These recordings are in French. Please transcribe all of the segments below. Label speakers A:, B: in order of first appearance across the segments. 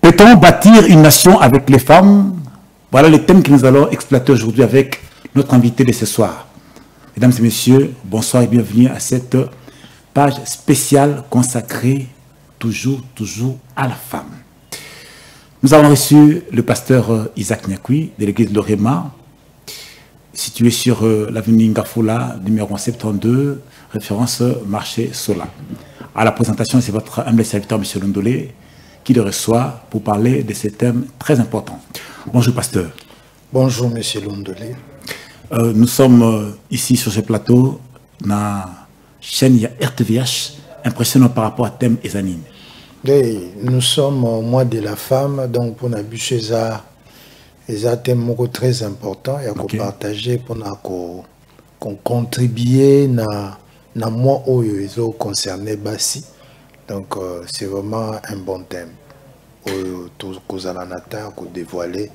A: Peut-on bâtir une nation avec les femmes? Voilà le thème que nous allons exploiter aujourd'hui avec notre invité de ce soir. Mesdames et messieurs, bonsoir et bienvenue à cette page spéciale consacrée toujours à la femme. Nous avons reçu le pasteur Isaac Nyakui de l'église de Lorema, situé sur l'avenue Ngafoula, numéro 72, référence marché Sola. À la présentation, c'est votre humble serviteur, M. Londolé, qui le reçoit pour parler de ces thèmes très importants. Bonjour, pasteur.
B: Bonjour, M. Londolé.
A: Nous sommes ici sur ce plateau, dans la chaîne RTVH, impressionnant par rapport à thème Ezanine.
B: Nous sommes au mois de la femme, donc pour nous ça un thème très important et à partager pour nous contribuer dans mois où ils sont concernés Bassi. Donc c'est vraiment un bon thème pour dévoiler,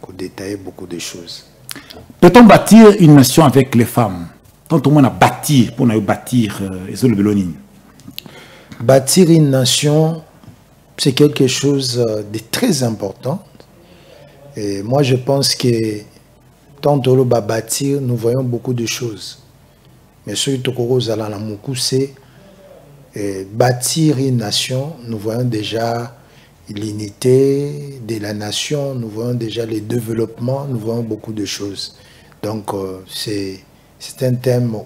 B: pour détailler beaucoup de choses.
A: Peut-on bâtir une nation avec les femmes? Tant au moins à bâtir, pour nous bâtir le Belonine.
B: Bâtir une nation, c'est quelque chose de très important. Et moi, je pense que tant au bâtir, nous voyons beaucoup de choses. Mais ce que c'est bâtir une nation, nous voyons déjà l'unité de la nation, nous voyons déjà le développement, nous voyons beaucoup de choses. Donc, c'est un thème,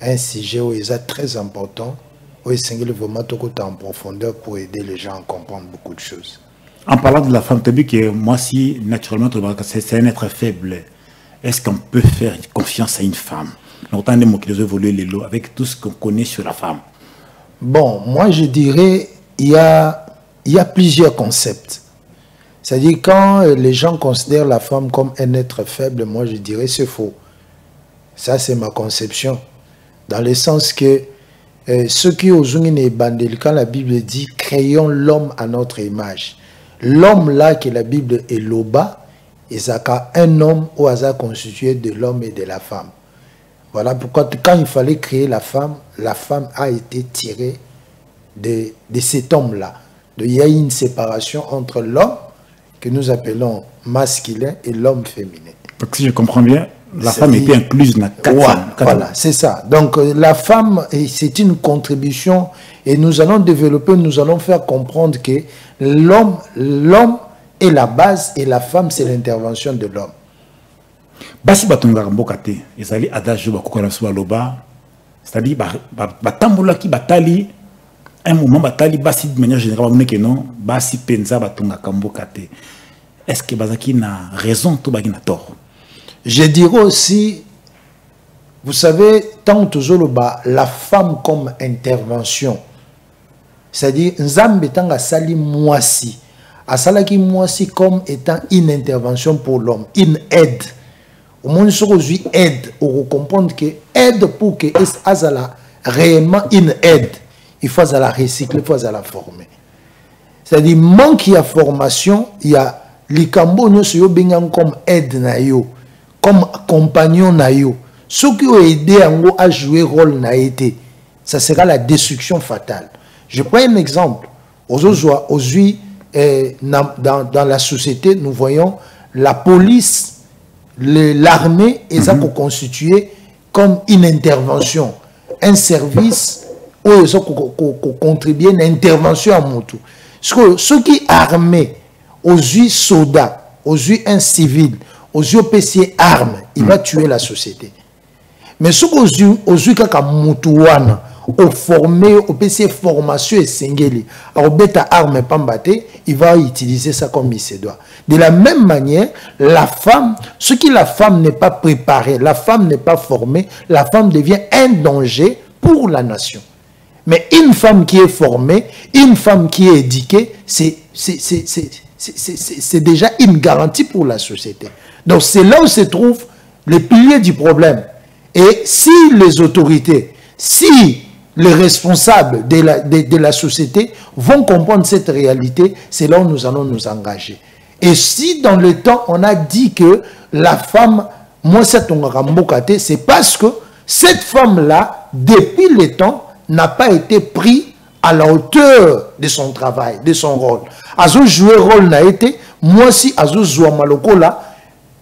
B: un sujet très important. Oui, c'est vraiment en profondeur pour aider les gens à comprendre beaucoup de choses.
A: En parlant de la femme, tu as dit que moi, si naturellement, c'est un être faible, est-ce qu'on peut faire confiance à une femme? Longtemps, des mots qui évoluent les lots avec tout ce qu'on connaît sur la femme.
B: Bon, moi, je dirais il y a plusieurs concepts. C'est-à-dire, quand les gens considèrent la femme comme un être faible, moi, je dirais c'est faux. Ça, c'est ma conception. Dans le sens que ceux qui ont bandel, quand la Bible dit « créons l'homme à notre image », l'homme là que la Bible est loba, il y a un homme au hasard constitué de l'homme et de la femme. Voilà pourquoi quand il fallait créer la femme a été tirée de cet homme-là. Il y a une séparation entre l'homme que nous appelons masculin et l'homme féminin.
A: Donc si je comprends bien, la femme était incluse dans
B: voilà, c'est ça. Donc la femme, c'est une contribution et nous allons développer, nous allons faire comprendre que l'homme est la base et la femme c'est l'intervention de l'homme.
A: Basi batonga mbokate, ezali adage bakoko na so loba, c'est-à-dire batambola ki batali un moment batali basi de manière générale on que non, basi penza batonga mbokate. Est-ce que bazaki na raison to baki na tort?
B: Je dirais aussi, vous savez, tant toujours la femme comme intervention, c'est-à-dire Nzambe tanga sali moisi, asalaki moisi comme étant une intervention pour l'homme, une aide. Au moins, ce que aide, on comprendre que aide pour que azala réellement une aide, il faut la recycler, il faut la former. C'est-à-dire, manque de formation, il y a les cambos comme aide na yo, comme compagnon na yo. Ceux qui ont aidé à jouer rôle na été, ça sera la destruction fatale. Je prends un exemple. Aujourd'hui, dans la société, nous voyons la police, l'armée est constituée comme une intervention, un service où ils ont contribué à une intervention à Moutou. Ceux qui armés, aux yeux soldats, aux yeux un civil, aux yeux PC armes, il va tuer la société. Mais ceux qui aux yeux kaka Moutouana, au formé, au PC formation et singeli, au bêta arme pambate, il va utiliser ça comme il se doit. De la même manière, la femme, ce qui la femme n'est pas préparée, la femme n'est pas formée, la femme devient un danger pour la nation. Mais une femme qui est formée, une femme qui est éduquée, c'est déjà une garantie pour la société. Donc c'est là où se trouve le pilier du problème. Et si les autorités, si les responsables de la société vont comprendre cette réalité, c'est là où nous allons nous engager. Et si dans le temps, on a dit que la femme, moi, c'est parce que cette femme-là, depuis le temps, n'a pas été prise à la hauteur de son travail, de son rôle. Azo jouer rôle na été, moi si azo jouer maloko là,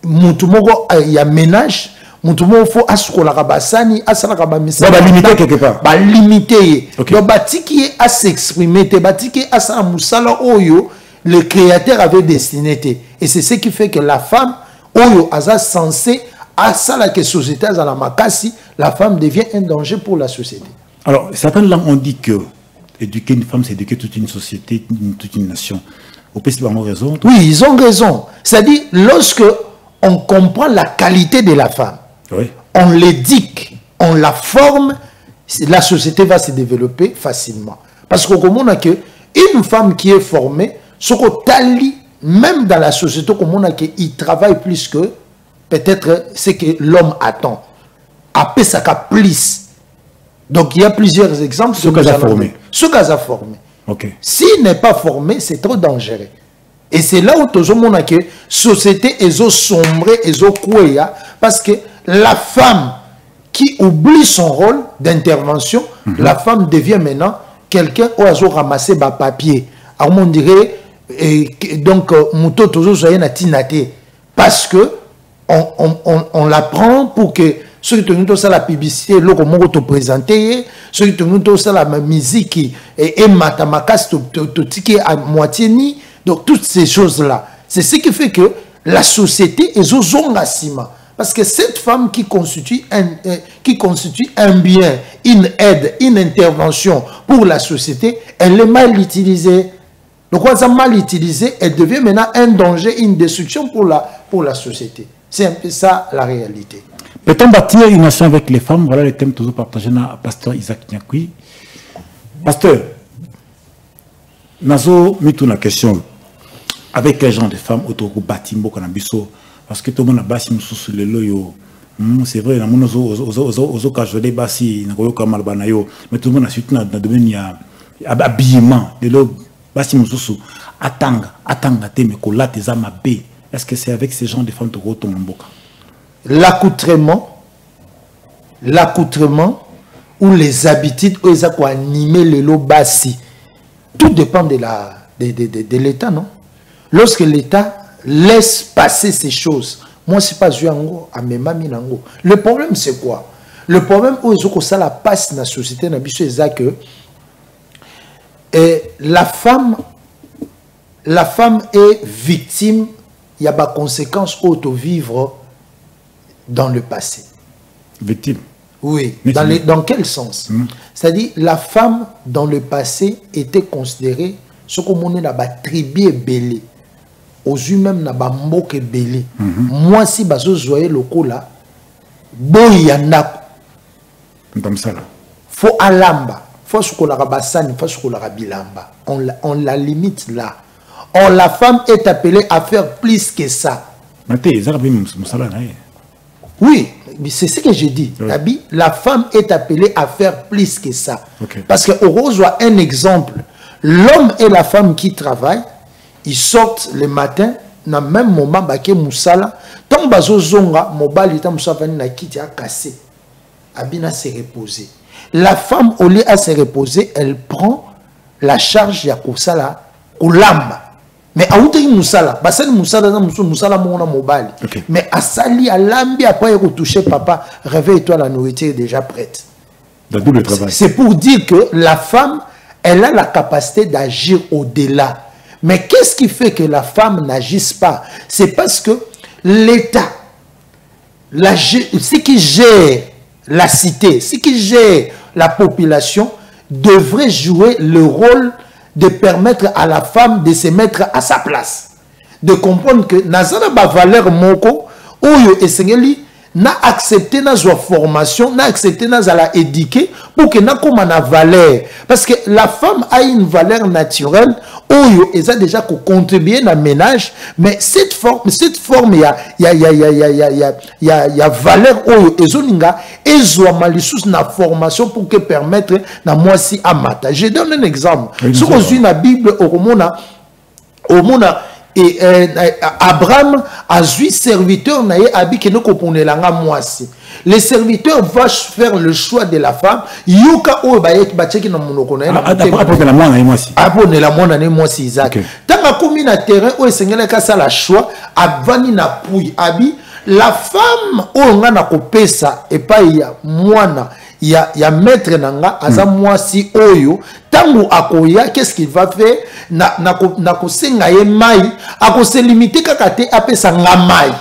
B: mutumoko il y a ménage, mutumoko faut asukola kabasani, asala kabamisa.
A: Ba limiter quelque part.
B: Ba limiter.
A: Okay.
B: Donc batiki à s'exprimer, te batiki à sa musala oyo, le créateur avait destiné. Et c'est ce qui fait que la femme oyo aza censé à ça la société à la makasi, la femme devient un danger pour la société.
A: Alors certaines langues ont dit que éduquer une femme, c'est éduquer toute une société, toute une nation. Au pays, ils ont raison.
B: Oui, ils ont raison. C'est-à-dire, lorsque on comprend la qualité de la femme,
A: oui,
B: on l'éduque, on la forme, la société va se développer facilement. Parce qu'au commun, on a que une femme qui est formée, ce qu'on tali, même dans la société, comme on a qu'il travaille plus que peut-être ce que l'homme attend. Après, ça a plus. Donc, il y a plusieurs exemples.
A: Ce qu'elle a formé.
B: Ce qu'elle a formé.
A: Okay.
B: S'il n'est pas formé, c'est trop dangereux. Et c'est là où tout le monde a que la société est sombrée, est couée, parce que la femme qui oublie son rôle d'intervention, la femme devient maintenant quelqu'un qui a ramassé des papiers. Alors, on dirait, donc, parce que on la prend pour que ceux qui ont la publicité, le comment te présenter, ceux qui ont la musique et matamakas te à moitié ni, donc toutes ces choses là, c'est ce qui fait que la société est au zongasima, parce que cette femme qui constitue un bien, une aide, une intervention pour la société, elle est mal utilisée. Donc quand elle est mal utilisée, elle devient maintenant un danger, une destruction pour la société. C'est un peu ça la réalité.
A: Peut-on bâtir une nation avec les femmes? Voilà le thème toujours partagé par Pasteur Isaac Nyakui. Pasteur, Nazo mis une question. Avec quel genre de femmes autour du bâtiment parce que tout le monde a bâti sous le loyo. C'est vrai, mais tout le monde a suivi dans le domaine habillement. Est-ce que c'est avec ces gens de femmes que tu
B: l'accoutrement ou les habitudes où ils ont animé le lobassi, tout dépend de l'État, non? Lorsque l'État laisse passer ces choses, moi c'est pas à mes mamies. Le problème c'est quoi? Le problème où ils ont ça la passe dans la société, c'est que la femme est victime. Il y a des conséquences auto-vivre dans le passé.
A: Victime?
B: Oui. Dans quel sens? C'est-à-dire, la femme, dans le passé, était considérée ce qu'on est dans la tribu belé. Aux humains, dans la mboke belé. Moi, si je voyais le coup là, boyana.
A: Comme ça là.
B: Faut alamba. Faut ce qu'on a rabassani, faut ce qu'on a bilamba. On la limite là. Or, la femme est appelée à faire plus que ça. Oui, c'est ce que j'ai dit. Oui. La femme est appelée à faire plus que ça. Okay. Parce que au rose voit un exemple. L'homme et la femme qui travaillent, ils sortent le matin, dans le même moment, baké moussala. Tant bazo zonga, mobile ta moussala na kiti a cassé. Abina se reposer. La femme, au lieu de se reposer, elle prend la charge ya kousala ou lamba. Mais à outre moussala, basali moussala mon mobile. Mais à sali à lambi après retoucher papa, réveille-toi, la nourriture est déjà prête.
A: Double travail.
B: C'est pour dire que la femme, elle a la capacité d'agir au-delà. Mais qu'est-ce qui fait que la femme n'agisse pas? C'est parce que l'État, ce qui gère la cité, ce qui gère la population, devrait jouer le rôle de permettre à la femme de se mettre à sa place. De comprendre que Nazana ba valeur moko, oyo esengeli, n'a accepté na formation, n'a accepté na la éduquer pour que na comme na valeur. Parce que la femme a une valeur naturelle, oyo eza déjà contribuer dans le ménage, mais cette forme il y a valeur oyo ezoninga ezo malisous na formation pour que permettre na moi si amata. Je donne un exemple. Si on suit la Bible au mona et Abraham a vu serviteur naïe habité ne koponelanga moisi. Les serviteurs vont faire le choix de la femme. Yuka o bayek bacheki na monoko na ela.
A: Après la moine moisi.
B: Après la moine moisi Isaac. Tanga komi na terrain o esengela ka sala choix avani na pouille abi la femme o nga na kopesa epai ya mwana ya maître nanga aza moisi oyo tango akoya qu'est-ce qu'il va faire na kosenga ye mai akose limiter kaka te apesa nga mai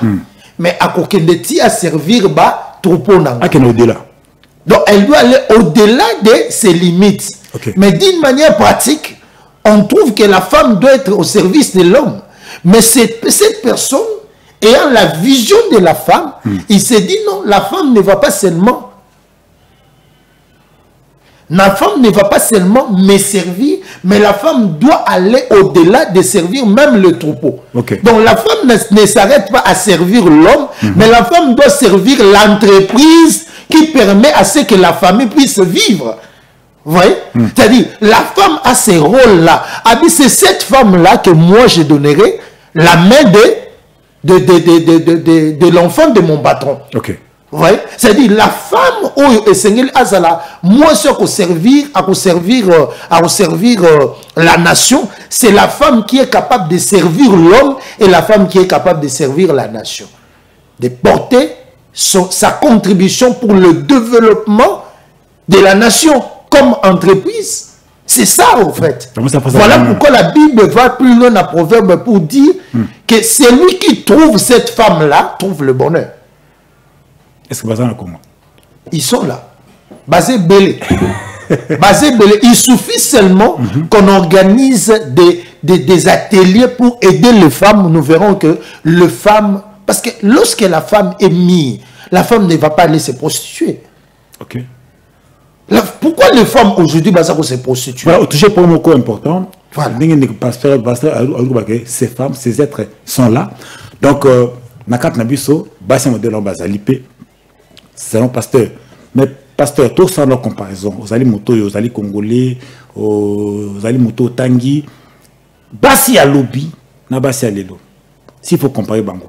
B: mais akokende ti à servir ba troupeau nanga
A: au-delà.
B: Donc elle doit aller au-delà de ses limites. Mais d'une manière pratique on trouve que la femme doit être au service de l'homme, mais cette personne ayant la vision de la femme il se dit non, la femme ne va pas seulement me servir, mais la femme doit aller au-delà de servir même le troupeau. Donc la femme ne s'arrête pas à servir l'homme, mais la femme doit servir l'entreprise qui permet à ce que la famille puisse vivre. Vous voyez? C'est-à-dire, la femme a ces rôles-là. C'est cette femme-là que moi je donnerai la main de l'enfant de mon patron. Vous voyez? C'est-à-dire la femme où Seigneur Azala, moi ce qu'on servir, à servir la nation, c'est la femme qui est capable de servir l'homme et la femme qui est capable de servir la nation. De porter sa contribution pour le développement de la nation comme entreprise. C'est ça en fait. Voilà pourquoi la Bible va plus loin dans Proverbe pour dire que celui qui trouve cette femme-là trouve le bonheur.
A: Est-ce que Bazan a comment?
B: Ils sont là. Basé Belé. Basé Belé. Il suffit seulement qu'on organise des ateliers pour aider les femmes. Nous verrons que les femmes... Parce que lorsque la femme est mise, la femme ne va pas aller se prostituer. Pourquoi les femmes aujourd'hui se prostituent?
A: Voilà, toujours pour un mot important. Voilà. Ces femmes, ces êtres sont là. Donc, Nakat Nabiso, Bassin Modèle en Bazalipé, c'est un pasteur. Mais pasteur, tout ça, leur comparaison. Aux Ali Moto, aux Ali Congolais, aux Ali Moto Tangi, Bassi à Lobby, Nabassi à Lelo. S'il faut comparer Bango.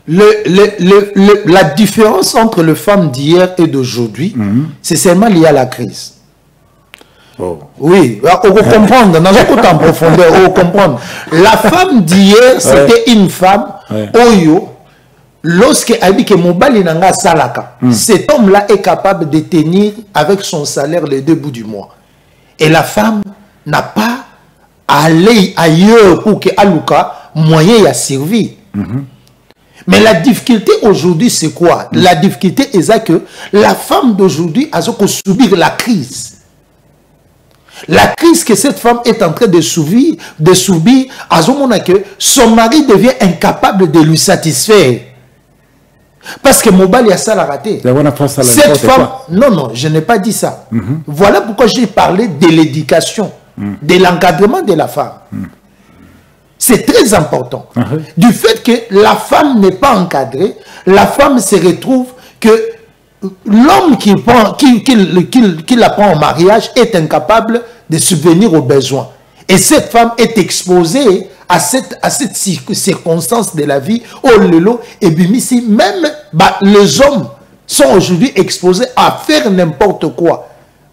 B: La différence entre les femmes d'hier et d'aujourd'hui, c'est seulement lié à la crise. Oui, on va comprendre, dans un en profondeur, on va comprendre. La femme d'hier, c'était une femme, Oyo, lorsque Abike Mobali Nanga Salaka, cet homme-là est capable de tenir avec son salaire les 2 bouts du mois. Et la femme n'a pas à aller ailleurs pour que Aluka moyen à servir. Mais la difficulté aujourd'hui, c'est quoi? La difficulté est que la femme d'aujourd'hui a subir la crise. La crise que cette femme est en train de subir à ce moment que son mari devient incapable de lui satisfaire. Parce que Mobali a ça la raté. Cette femme, non, je n'ai pas dit ça. Voilà pourquoi j'ai parlé de l'éducation, de l'encadrement de la femme. C'est très important. Du fait que la femme n'est pas encadrée, la femme se retrouve que l'homme qui la prend en mariage est incapable de subvenir aux besoins. Et cette femme est exposée à cette circonstance de la vie. Oh lelo, et bien ici, même les hommes sont aujourd'hui exposés à faire n'importe quoi.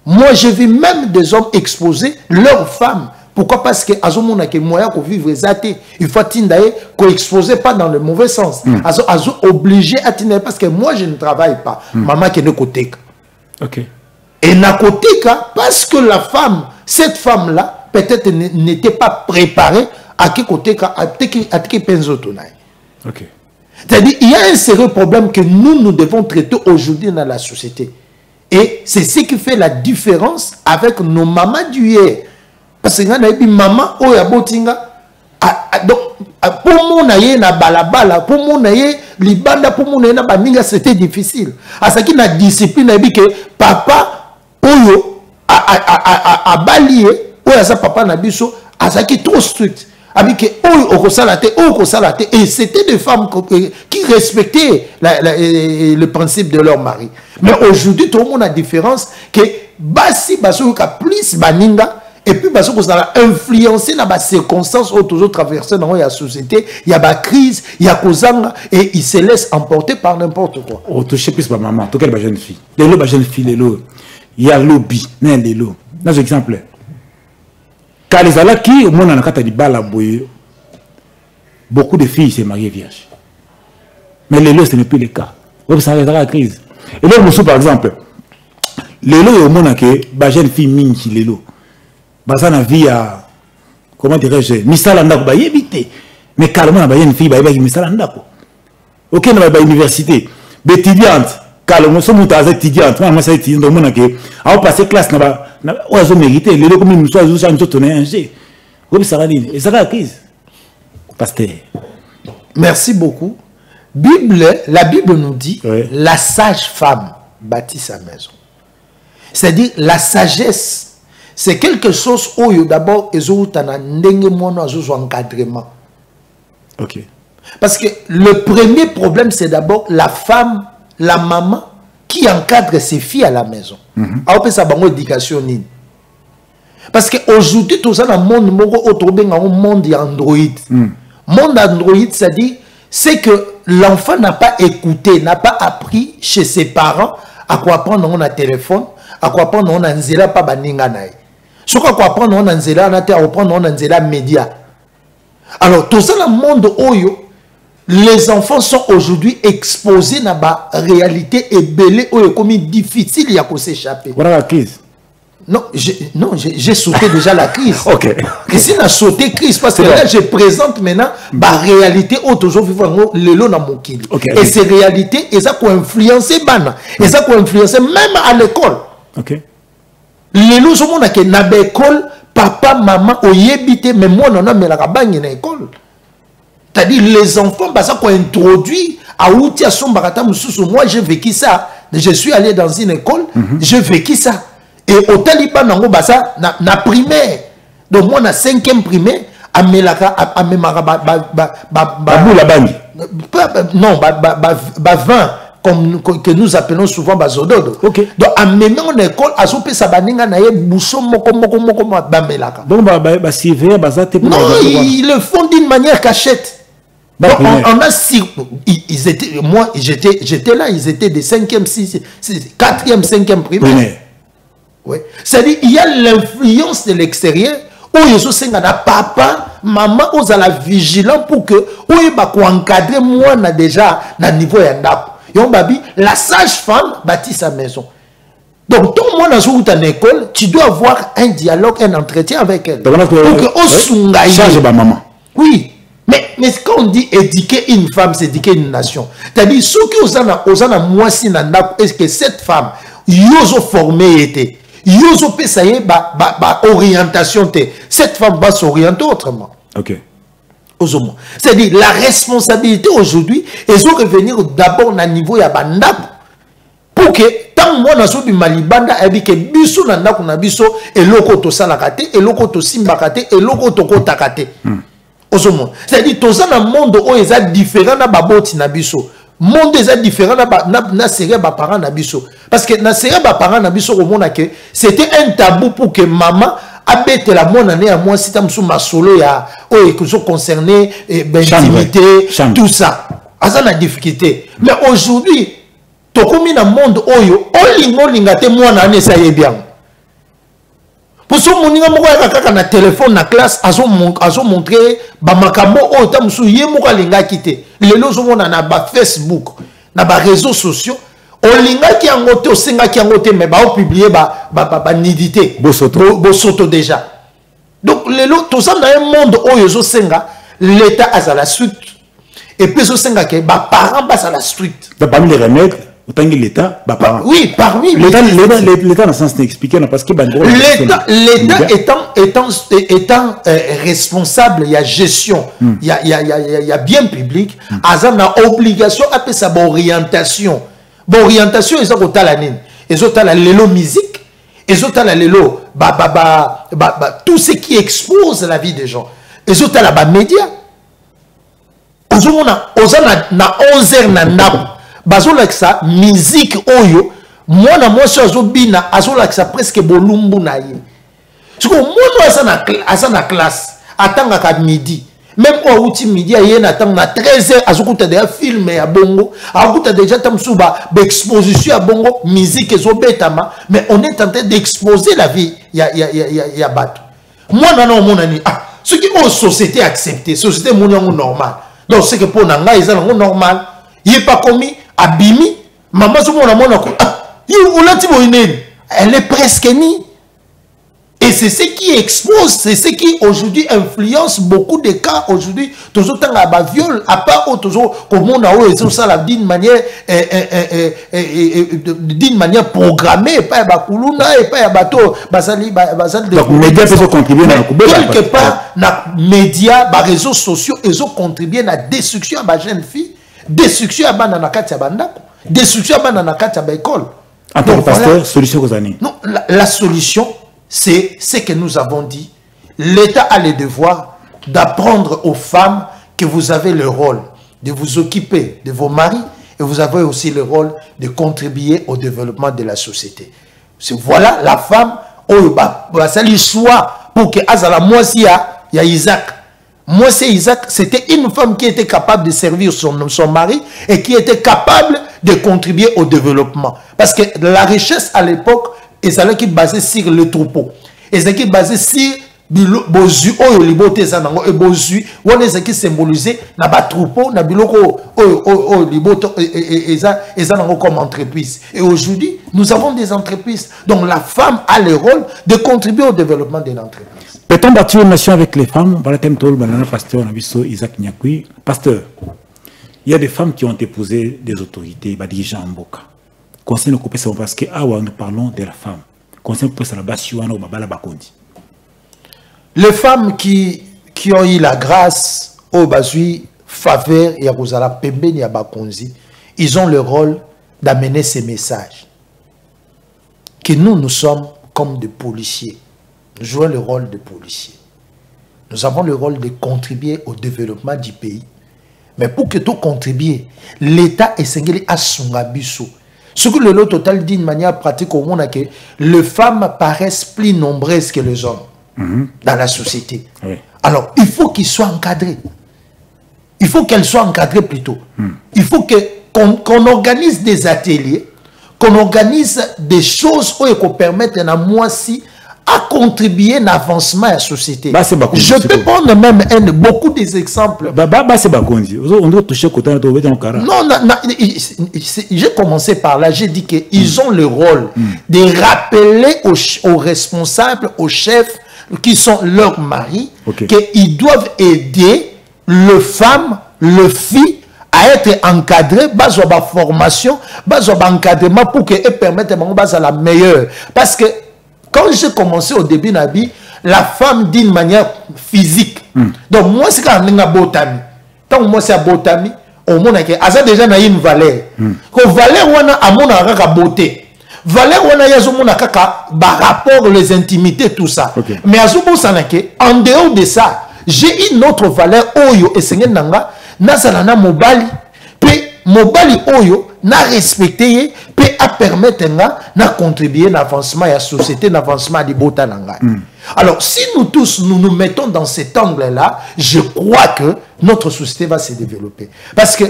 B: Moi, j'ai vu même des hommes exposer leurs femmes. Pourquoi? Parce que à ce moment que moyen qu'on vivre zaté, il faut t'indailler qu'on expose pas dans le mauvais sens. Obligé à t'indailler parce que moi je ne travaille pas. Maman qui est de côté. Et na côté parce que la femme, cette femme là, peut-être n'était pas préparée à quel côté à quel penzo tonai. C'est-à-dire il y a un sérieux problème que nous devons traiter aujourd'hui dans la société. Et c'est ce qui fait la différence avec nos mamans d'hier. Parce que maman oya botinga donc pour mon aye na balabala pour mon aye libanda pour mon aye na baninga c'était difficile à ce qui na discipline et que papa oyo a balié oya sa papa na biso à ce qui trop strict avec oyo okosalate et c'était des femmes qui respectaient le principe de leur mari. Mais aujourd'hui tout le monde a différence que basi baso ka plus baninga et puis parce que ça a influencé dans les circonstances où toujours traversé dans la société, il y a la crise, il y a Kozanga, et il se laisse emporter par n'importe quoi.
A: Oh, tu sais plus ma maman, tu quelle jeune fille. Les lots, jeune fille, les lots. Il y a lobby, non les lots. Dans exemple, quand les ala qui au monde en a dit bala boye, beaucoup de filles se marient vierges. Mais les lots, ce n'est plus le cas. Donc ça arrêtera la crise. Et là, monsieur, par exemple, les lots au monde a que ba jeune fille mingi les lots. Basa na vie à comment dirais-je, misala ndako ba yebité. Mais carrément ba jeune fille ba yebaki misala ndako. OK na ba université, étudiante, carrément so muta za étudiante, moi ça étudiante au monde a que a passer classe na ba ozo mérité, les lots comme nous soit zo chanto tourner un G. Comme ça va dire, et ça la crise. Pasteur.
B: Merci beaucoup. La Bible nous dit,
A: oui.
B: La sage femme bâtit sa maison. C'est-à-dire, la sagesse, c'est quelque chose où d'abord, ils ont un encadrement.
A: Ok.
B: Parce que le premier problème, c'est d'abord la femme, la maman, qui encadre ses filles à la maison. On peut savoir l'éducation. Parce qu'aujourd'hui, tout ça dans le monde, un monde Android. Monde Android, c'est-à-dire, c'est que l'enfant n'a pas écouté, n'a pas appris chez ses parents à quoi prendre un téléphone, à quoi prendre un nzela pas baninga nae. Ce qu'on quoi prendre un nzela na te à prendre un nzela média. Alors tout ça dans le monde oyo, les enfants sont aujourd'hui exposés à la réalité et belé oyo comme difficile y a qu'on s'échapper.
A: Voilà la crise.
B: Non, j'ai sauté déjà la crise.
A: Ok.
B: Et si on a sauté crise, parce que là, je présente maintenant la réalité où toujours vivre le lot dans mon kil. Et ces réalités, elles ont influencé Bana. Elles ont influencé même à l'école.
A: Ok.
B: Les lots, sont à l'école, papa, maman, oyébité, mais moi, on a mis la cabagne dans l'école. C'est-à-dire, les enfants, ça qu'on introduit à Outia Sombarata Moussou. Moi, j'ai vécu ça. Je suis allé dans une école, j'ai vécu ça. Et au Taliban, na primaire. Donc, moi, na 5e primaire, non, 20, comme que nous appelons souvent Bazododo.
A: Ok.
B: Donc, à même en école, à ce ça baninga na ye bouchon moko bamelaka.
A: Donc,
B: non, ils le font d'une manière cachette. Donc, on a ils étaient, moi, j'étais là, ils étaient des 5e, 6e, 4e, 5e primaire. Oui. C'est-à-dire il y a l'influence de l'extérieur où ils sont papa, maman, ils sont vigilants pour que où ils encadrer moi déjà dans le niveau de la sage-femme bâtit sa maison. Donc tout le monde dans l'école, tu dois avoir un dialogue, un entretien avec elle. Pour que
A: change ma maman.
B: Oui. Mais quand on dit éduquer une femme, c'est éduquer une nation. C'est-à-dire ceux qui ont moi si est-ce que cette femme ils ont formé été Yozo pesaye ba orientation te. Cette femme va s'orienter autrement.
A: Ok.
B: C'est-à-dire la responsabilité aujourd'hui, ils ont revenir d'abord au niveau ya bandap pour que tant moi na so bi malibanda ebi que biso na ndako na biso eloko to salakate eloko to simbakate eloko to kotakate. C'est-à-dire tout ça dans le monde où ils sont différents na baboti na biso. Monde est différent na série ba parents na biso parce que na série ba parents na biso au monde que c'était un tabou pour que maman abete la mon année à moi si tam sou masolo ya oh que sont concernés intimité tout ça ça la difficulté mais aujourd'hui to komi na monde oyo olingo lingate moi na année ça y est bien pour ce moninga moko ya kaka na téléphone na classe azo montrer ba makambo o tam sou ye moko linga kité lelo zo mona na ba Facebook na ba réseaux sociaux o linga ki angote o senga ki angote mais ba o publier ba nudité bosoto déjà donc lelo tout ça dans un monde où yo zo senga l'état a la suite et puis zo senga que ba parents passe à la suite
A: parmi les remèdes autant que l'État,
B: oui, parmi
A: l'État dans le sens d'expliquer parce que
B: l'État étant responsable, il y a gestion, il y a bien public, il y a obligation à sa orientation. Orientation, ils ont la nine, ils ont la lélo musique, ils ont la lélo tout ce qui expose la vie des gens. Ils ont la média. Ils ont na 11h na napo. Bazolaksa musique oyo moi na moi so azobina azolaksa presque bolumbu na ye Ce que moi, à la classe, attends à midi. Même au midi, il y a 13h, à déjà film à bongo, à déjà exposition à bongo, musique et zobetama, mais on est en train d'exposer la vie. Il y a bateau. Moi, non, mon ami, ce qui est une société acceptée, société normale. Donc, c'est que pour Nanga, ils sont normal. Il n'est pas commis, abimi, maman, elle est presque née. Et c'est ce qui expose, c'est ce qui aujourd'hui influence beaucoup de cas aujourd'hui. Toujours tant à viol, à part toujours comme on a eu ça d'une manière programmée, pas à Bakuluna et pas à bateau, basali.
A: Donc les médias peuvent contribuer à
B: quelque part, les médias, les réseaux sociaux, ils ont contribué à la destruction de la jeune fille, destruction de la Katia Bandako, destruction de la Katia Baïkol.
A: En tant que pasteur, solution aux années.
B: Non, la solution, c'est ce que nous avons dit. L'État a le devoir d'apprendre aux femmes que vous avez le rôle de vous occuper de vos maris et vous avez aussi le rôle de contribuer au développement de la société. Voilà la femme, ça lui soit pour que Azala, moi aussi, il y a Isaac. Moi, c'est Isaac, c'était une femme qui était capable de servir son mari et qui était capable de contribuer au développement. Parce que la richesse à l'époque, et ça qui est basé sur le troupeau. Et ça qui est basé sur bozu oyo libote zanango et bozu wone ce qui symbolisé na ba troupeau na biloko oyo libote et zanango comme entreprise. Et aujourd'hui, nous avons des entreprises. Donc la femme a le rôle de contribuer au développement de l'entreprise.
A: Peut-on bâtir une nation avec les femmes? Voilà thème tol banana pasteur Nabiso Isaac Nyakui. Pasteur, il y a des femmes qui ont épousé des autorités, des dirigeants en Boka. Conseil nous couper ça parce que nous parlons de la femme. Conseil nous couper ça la basiwana ou babala bakondi.
B: Les femmes qui ont eu la grâce au basui faveur et à Rosala Pembeni à Bakonzi, ils ont le rôle d'amener ces messages. Que nous sommes comme des policiers. Nous jouons le rôle de policiers. Nous avons le rôle de contribuer au développement du pays. Mais pour que tout contribue, l'État est singulier à son abisso. Ce que le lot total dit d'une manière pratique au monde, que les femmes paraissent plus nombreuses que les hommes dans la société. Oui. Alors, il faut qu'ils soient encadrés. Il faut qu'elles soient encadrées plutôt. Il faut qu'on organise des ateliers, qu'on organise des choses qui permettent à moi aussi à contribuer à l'avancement de la société. Je peux prendre même beaucoup des exemples.
A: On doit toucher
B: non, j'ai commencé par là, j'ai dit qu'ils ont le rôle de rappeler aux responsables, aux chefs, qui sont leurs maris, qu'ils doivent aider les femmes, les filles, à être encadrées, base à la formation, base à l'encadrement pour qu'elles permettent à la meilleure. Parce que quand j'ai commencé au début, la femme d'une manière physique. Donc moi, c'est quand on a botami. Quand moi, c'est à botami, on a déjà une valeur. Quand valeur, on a beauté. Valeur, on a rapport, les intimités, tout ça. Mais en dehors de ça, j'ai une autre valeur. Oyo et c'est nanga, nazalana mobali, puis mobali oyo na respecté, puis à permettre na contribuer à l'avancement de la société, l'avancement de bota nanga. Alors, si nous tous nous mettons dans cet angle-là, je crois que notre société va se développer. Parce que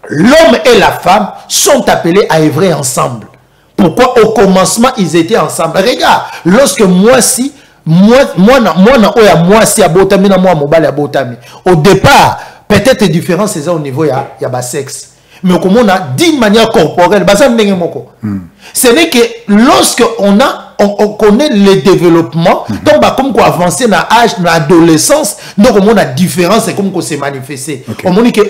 B: l'homme et la femme sont appelés à œuvrer ensemble. Pourquoi au commencement ils étaient ensemble? Regarde, lorsque moi si au départ, peut-être les différences c'est au niveau il y a sexe. Mais comme on a d'une manière corporelle, ce n'est que lorsque on connaît le développement, donc comme qu'on avance dans l'âge, dans l'adolescence, donc on a différence et comme qu'on s'est manifesté. On dit que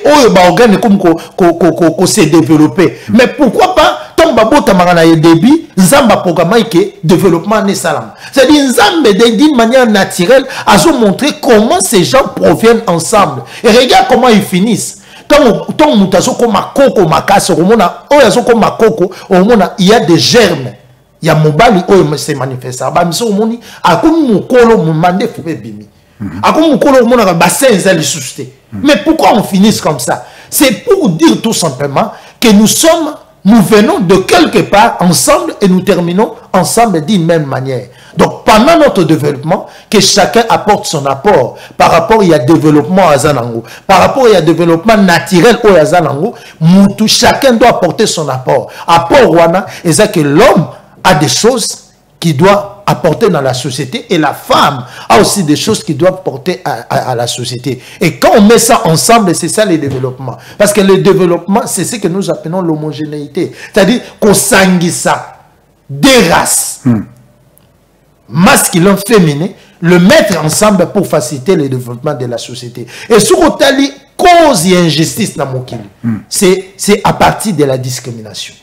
B: organe comme qu'on s'est développé. Mais pourquoi pas tant babota marana débit, zamba programme que développement n'est salam. C'est-à-dire zamba d'une manière naturelle à vous montrer comment ces gens proviennent ensemble. Et regarde comment ils finissent. Tant mutazo comme koko makaso, il y a des germes. Il y a mobali qui se manifeste. Mais pourquoi on finit comme ça? C'est pour dire tout simplement que nous venons de quelque part ensemble et nous terminons ensemble d'une même manière. Donc pendant notre développement, que chacun apporte son apport par rapport il y a développement à Zanango, par rapport il y a développement naturel au Zanango, chacun doit apporter son apport. Apport wana, et c'est que l'homme a des choses qui doit apporter dans la société et la femme a aussi des choses qui doivent porter à la société. Et quand on met ça ensemble, c'est ça le développement. Parce que le développement, c'est ce que nous appelons l'homogénéité. C'est-à-dire qu'on ça des races, masculin, féminin, le mettre ensemble pour faciliter le développement de la société. Et sur les causes et injustices dans mon pays, c'est à partir de la discrimination.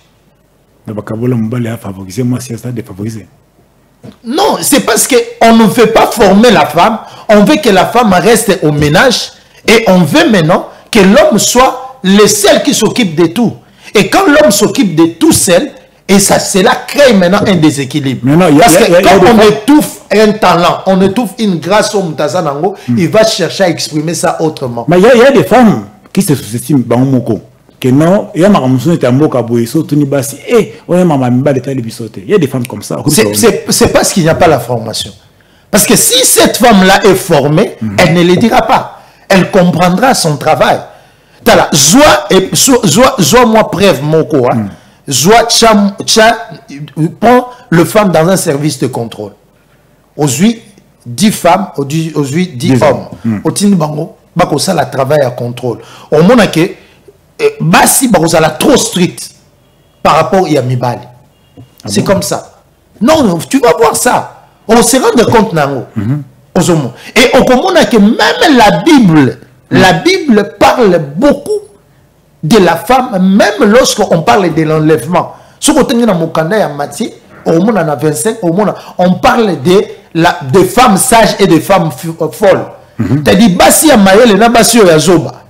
B: Non, c'est parce qu'on ne veut pas former la femme, on veut que la femme reste au ménage et on veut maintenant que l'homme soit le seul qui s'occupe de tout. Et quand l'homme s'occupe de tout seul, et ça, cela crée maintenant un déséquilibre. Parce que quand on étouffe un talent, on étouffe une grâce au Moutazanango, il va chercher à exprimer ça autrement.
A: Mais il y a des femmes qui se sous-estiment dans le moko. Que non, il y a des femmes il y a des femmes comme ça.
B: C'est parce qu'il n'y a pas la formation. Parce que si cette femme-là est formée, elle ne le dira pas. Elle comprendra son travail. Zoa moi preuve moko. Prend le femme dans un service de contrôle. Aujourd'hui, 10 femmes, aujourd'hui 10 hommes. Au bango, bako ça la travail à contrôle. Au moment que basi bako ça la trop strict par rapport à Yamibali. C'est comme ça. Non, tu vas voir ça. On se rend compte nango. Et on comprend que même la Bible parle beaucoup de la femme, même lorsqu'on parle de l'enlèvement. Ce qu'on a dans mon canal à Mathie, au monde en a 25, au monde on parle de femmes sages et de femmes folles. C'est-à-dire, Bassi à Maël et Bassi à Zoba.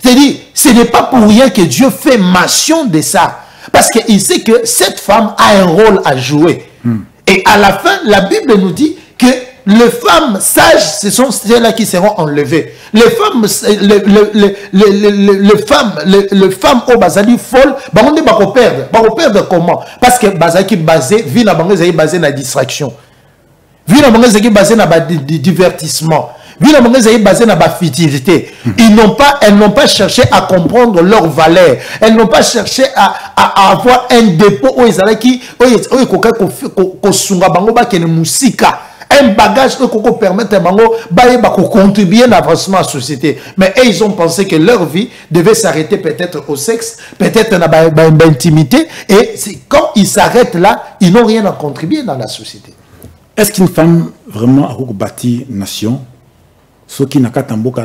B: C'est-à-dire, ce n'est pas pour rien que Dieu fait mention de ça. Parce qu'il sait que cette femme a un rôle à jouer. Et à la fin, la Bible nous dit que les femmes sages, ce sont celles-là qui seront enlevées. Les femmes, les femmes au Bazali folles, on ne va pas perdre. On perdre comment? Parce que Bazaki basé, vie na bango zaki basé na distraction. Vie na bango zaki basé na divertissement. Vie na bango zaki basé na futilité. Elles n'ont pas cherché à comprendre leur valeur. Elles n'ont pas cherché à avoir un dépôt où ils allaient qui, où sunga bango ba kene musika. Un bagage qui peut permettre de contribuer à l'avancement de la société. Mais ils ont pensé que leur vie devait s'arrêter peut-être au sexe, peut-être dans l'intimité. Et quand ils s'arrêtent là, ils n'ont rien à contribuer dans la société.
A: Est-ce qu'une femme vraiment a bâti une nation? Ce qui n'a qu'à tambour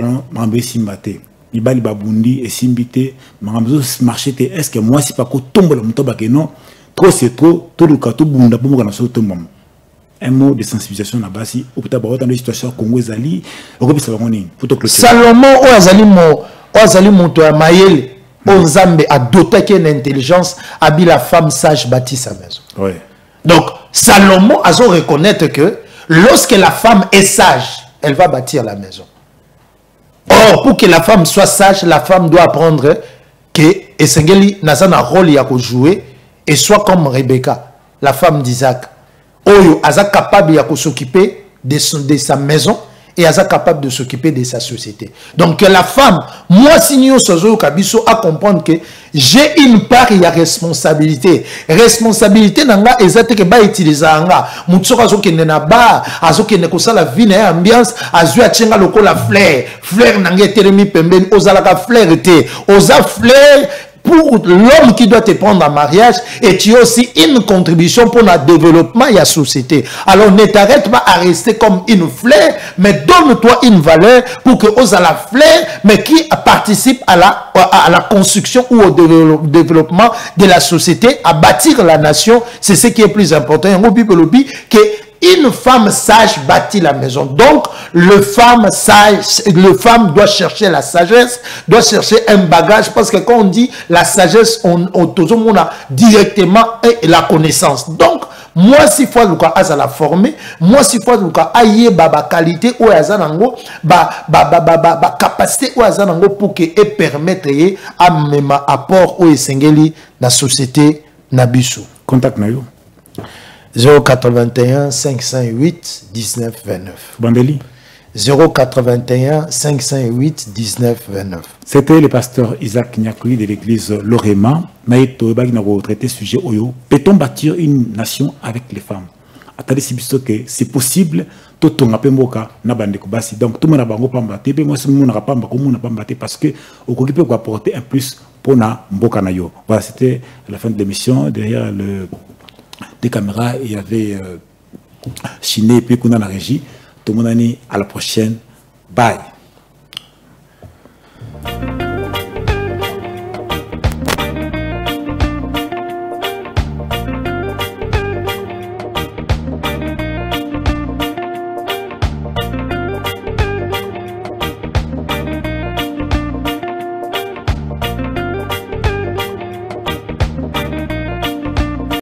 A: simbate. Ibali babundi et simbite, marché. Est-ce que moi, si pas qu'on tombe le moto non, trop c'est trop, tout le cas, tout bunda pour moi, tout moment. Un mot de sensibilisation là bas si au peut-être dans les situations Congo Zali au peut savoir on est pour te clôturer
B: Salomon Ozali monto à Maël Ozambe a doté une intelligence habille la femme sage bâtit sa maison.
A: Oui.
B: Donc Salomon a dû reconnaître que lorsque la femme est sage, elle va bâtir la maison. Or pour que la femme soit sage, la femme doit apprendre que Esengeli n'a pas un rôle à jouer et soit comme Rebecca, la femme d'Isaac. Oyo aza capable de s'occuper de sa maison et aza capable de s'occuper de sa société. Donc la femme, moi si nous sommes kabiso à comprendre que j'ai une part il y a responsabilité. Responsabilité nanga ezate que ba utiliser anga. Mutsoko azo kende na ba, azo kende ko sala vie na ambiance, azu atchenga lokola fleur nanga teremi pembeni ozala ka fleur te. Oza fleur pour l'homme qui doit te prendre en mariage, et tu as aussi une contribution pour le développement de la société. Alors ne t'arrête pas à rester comme une fleur, mais donne-toi une valeur pour que tu aies la fleur, mais qui participe à la construction ou au développement de la société, à bâtir la nation. C'est ce qui est plus important. Que une femme sage bâtit la maison. Donc, le femme doit chercher la sagesse, doit chercher un bagage, parce que quand on dit la sagesse, on a directement la connaissance. Donc, moi, si fois luka aza la former, moi, si fois luka aye baba qualité ou azanango, ba capacité ou azanango pour que et permettre à même apport ou esengeli la société nabiso.
A: Contact na yo.
B: 081 508 19 29.
A: Bambeli.
B: 081 508 19 29.
A: C'était le pasteur Isaac Nyakui de l'église Lorema. Naïto Bagi n'a traité sujet Oyo. Peut-on bâtir une nation avec les femmes? Attendez si que c'est possible. Tout le monde n'a pas de donc tout le monde n'a pas de moi, tout le monde n'a pas de parce que au peut apporter un plus pour na mboka na yo. Voilà, c'était la fin de l'émission. Derrière des caméras, il y avait Chiné et puis qu'on a la régie. Tout le monde a dit à la prochaine. Bye.